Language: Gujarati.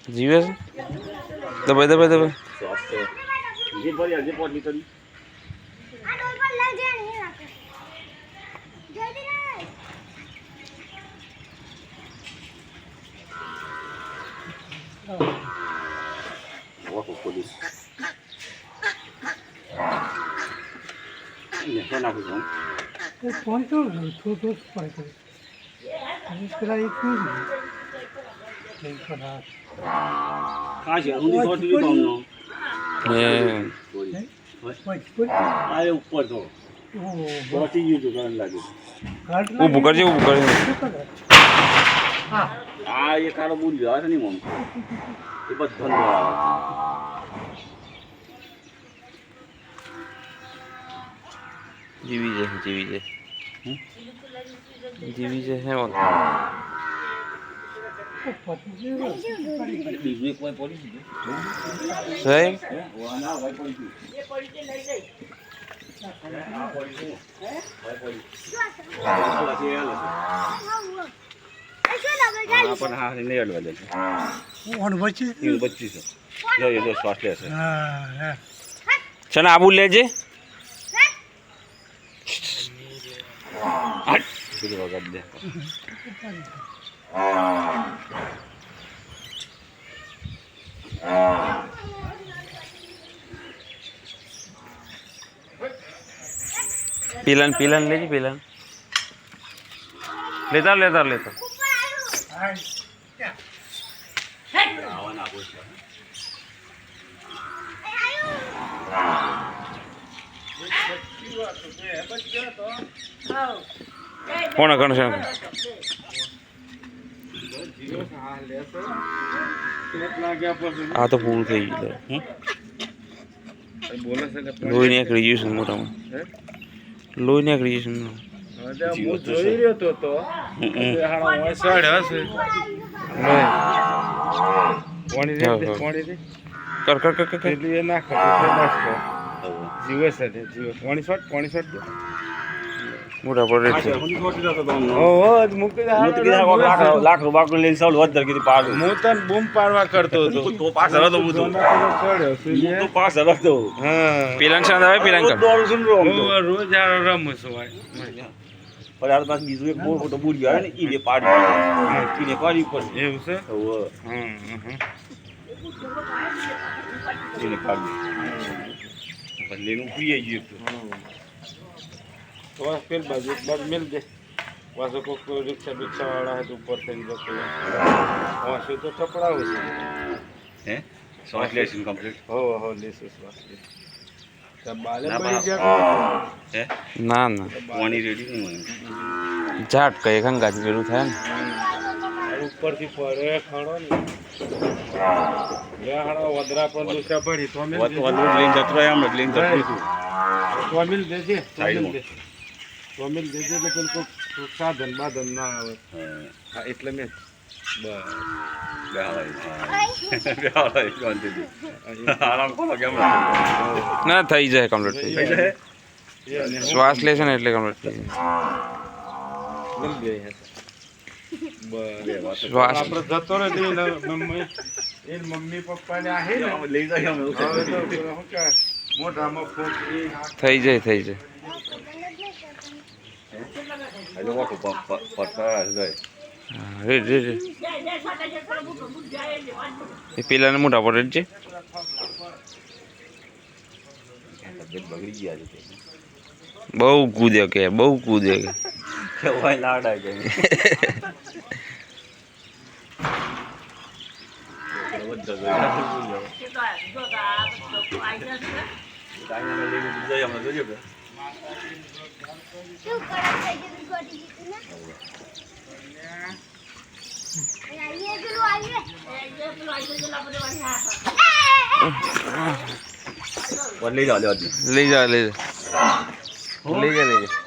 જીવે છે દબાઈ દબાઈ દબાઈ જે ભરી આજે પોટ નીકળી પોલીસ फोन तो छोटो पड़ता है इसका एक नहीं पड़ा कहाँ से उन्हीं छोटी भी पाऊँ आए ऊपर तो बहुत ही यूज करने लगे वो बुकर जी हाँ ये कारो बोल दिया था नहीं मम ये बस धन्यवाद जीवी जे है और बीच में कोई पुलिस सही वो ना भाई पुलिस ये पुलिस ले ले अपन हाँ नहीं अलग अलग और बच्चे ये बच्ची से जो ये जो स्वास्थ्य है हां चना आबू ले जे शुरू हो गया दे पीलन पीलन ले जी पीलन लेता लेता लेता કોણ કણ છે આ તો પૂરું થઈ ગયું લોહી નીકળી ગયું છે મોટામાં લોહી નીકળી ગયું છે હું જોઈ રહ્યો તો હાડા હોય સાડ હશે પાણી દે કર કર કર કર એટલે એ નાખો જીવે છે જીવે પાણી શોટ દે મોટા પર રેટ છે ઓહો મુક્તિ લાખ રૂપિયા લઈને સાવ વધારે કીધી પાડું હું તને બૂમ પાડવા કરતો હતો તો પાસ હતો હું તો પાસ હતો હા પીલંગ સાંદ આવે પીલંગ કર દોડું છું હું રોજ આ રમું છું પણ આ પાસ બીજું એક બહુ મોટો બુડી આવે ને ઈ પાડી ઈને પાડી ઉપર એવું છે ઈને પાડી પણ લેનું પીએ ગયું તો પેલ બાજુ એક બાજુ મિલ દે પાછો કોઈ રિક્ષા વાળા હોય તો ઉપર થઈને જતો વાંસું તો ટપડાવું છે હે શોર્ટ લેશન કમ્પ્લીટ હો લેશું શ્વાસ લે બાલે પડી જાય હે ના ના પાણી રેડી નહીં મને ઝાટ કઈ ખંગાજ પેલું થાય ને ઉપરથી પડે ખણો ને લે હાડા વદરા પર દુસરા પડી તો મિલ વાત લઈને જતો રહ્યા હમણાં લઈને જતો છું તો મિલ દેજે તો મિલ દેજે એટલે પેલું કોઈ સાધન બાધન ના આવે હા એટલે મેં આરામ કરો કેમ ના થઈ જાય કમ્પ્લીટ થઈ જાય શ્વાસ લે છે ને એટલે કમ્પ્લીટ થઈ જાય શ્વાસ આપણે જતો રહે એ મમ્મી પપ્પા ને આ હે ને લઈ જાય મોઢામાં ફોક થઈ જાય એટલે વાકો પટ્ટા જાય રે રે રે એ પેલાને મોટા પર છે તબિયત બગડી ગયા છે બહુ કૂદે કે કેવાય લાડા કે લઈ જાઓ લઈ જા